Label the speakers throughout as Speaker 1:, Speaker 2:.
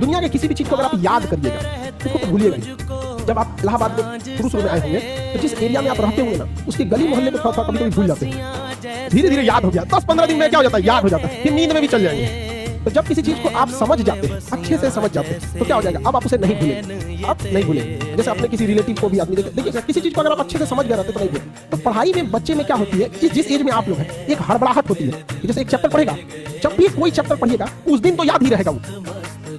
Speaker 1: दुनिया के किसी भी चीज को अगर आप याद करिएगा उसको तो भूलिएगा नहीं। जब आप इलाहाबाद में शुरू में आए होंगे तो जिस एरिया में आप रहते होंगे ना उसके गली मोहल्ले में थोड़ा कभी भूल जाते हैं, धीरे धीरे याद हो गया, 10-15 दिन में क्या हो जाता है, याद हो जाता है, फिर नींद में भी चल जाएंगे। तो जब किसी चीज को आप समझ जाते हैं, अच्छे से समझ जाते हैं, तो क्या हो जाएगा, अब आप उसे नहीं भूलेंगे, आप नहीं भूलेंगे। जैसे अपने किसी रिलेटिव को भी आदमी देखिए, किसी चीज को अगर आप अच्छे से समझ गए रहते तो नहीं भूलेंगे। तो पढ़ाई में बच्चे में क्या होती है, जिस एज में आप लोग हैं, एक हड़बड़ाहट होती है। जैसे एक चैप्टर पढ़ेगा, जब भी कोई चैप्टर पढ़िएगा उस दिन तो याद ही रहेगा वो।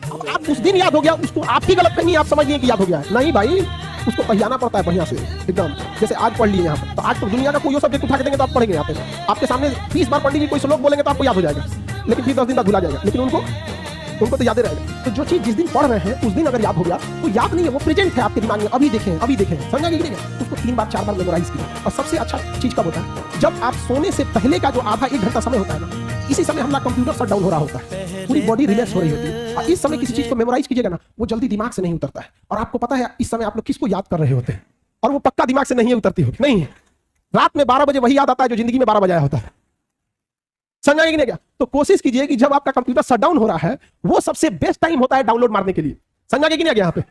Speaker 1: अब आप उस दिन याद हो गया, उसको आपकी गलत नहीं, आप समझ लिए कि याद हो गया है, नहीं भाई, उसको पहियाना पड़ता है बढ़िया से एकदम। जैसे आज पढ़ लिए यहाँ पर, तो आज तो दुनिया का कोई सब्जेक्ट उठा के देंगे तो आप पढ़ेंगे यहाँ पे, आपके सामने 20 बार पंडित जी कोई श्लोक बोलेंगे तो आपको याद हो जाएगा, लेकिन फिर 10 दिन बाद भुला जाएगा। लेकिन उनको तो याद रहेगा। तो जो चीज जिस दिन पढ़ रहे हैं उस दिन अगर याद हो गया तो याद नहीं है, वो प्रेजेंट है आपके दिमाग में, अभी देखें समझा कि नहीं, उसको 3 बार 4 बार मेमोराइज किया। और सबसे अच्छा चीज कब होता है, जब आप सोने से पहले का जो आधा 1 घंटा समय होता है ना, इसी समय हमारा कंप्यूटर शट डाउन हो रहा होता है, पूरी बॉडी रिलैक्स हो रही होती है, और इस समय किसी चीज को मेमोराइज कीजिएगा ना, वो जल्दी दिमाग से नहीं उतरता है। और आपको पता है इस समय आप लोग किसको याद कर रहे होते हैं, और वो पक्का दिमाग से नहीं उतरती होगी, नहीं, रात में 12 बजे वही याद आता है जो जिंदगी में 12 बजे आया होता है। समझा कि नहीं क्या? तो कोशिश कीजिए कि जब आपका कंप्यूटर शट डाउन हो रहा है, वो सबसे बेस्ट टाइम होता है डाउनलोड मारने के लिए। समझा कि नहीं? यहाँ पे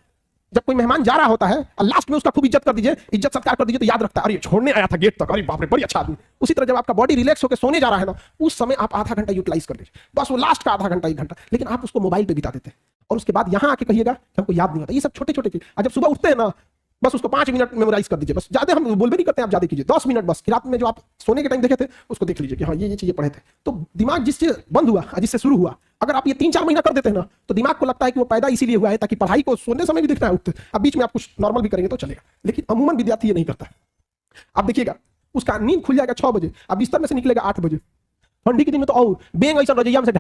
Speaker 1: जब कोई मेहमान जा रहा होता है और लास्ट में उसका खूब इज्जत कर दीजिए, इज्जत सत्कार कर दीजिए, तो याद रखता है, अरे छोड़ने आया था गेट तक, अरे बाप रे बड़ी अच्छा आदमी। उसी तरह जब आपका बॉडी रिलैक्स होकर सोने जा रहा है ना, उस समय आप आधा घंटा यूटिलाइज कर लीजिए, बस वो लास्ट का आधा घंटा 1 घंटा, लेकिन आप उसको मोबाइल पे बिता देते हैं, और उसके बाद यहाँ आके कहिएगा कि हमको याद नहीं होता। ये सब छोटे छोटे चीज, जब सुबह उठते हैं ना, बस उसको 5 मिनट मेमोराइज कर दीजिए, बस ज्यादा हम बोल भी नहीं करते हैं, आप ज्यादा कीजिए, 10 मिनट बस। रात में जो आप सोने के टाइम देखे थे उसको देख लीजिए कि हाँ ये चीजें पढ़े थे। तो दिमाग जिससे बंद हुआ, जिससे शुरू हुआ, अगर आप ये 3-4 महीना कर देते हैं ना, तो दिमाग को लगता है कि वो पैदा इसीलिए हुआ है ताकि पढ़ाई को सोने समय भी देखना है, उठते अब बीच में आप कुछ नॉर्मल भी करेंगे तो चलेगा। लेकिन अमूमन विद्यार्थी ये नहीं करता। आप देखिएगा उसका नींद खुल जाएगा 6 बजे, अब बिस्तर में से निकलेगा 8 बजे। ठंडी के दिन में तो और बेंग ऐसा रजैया में से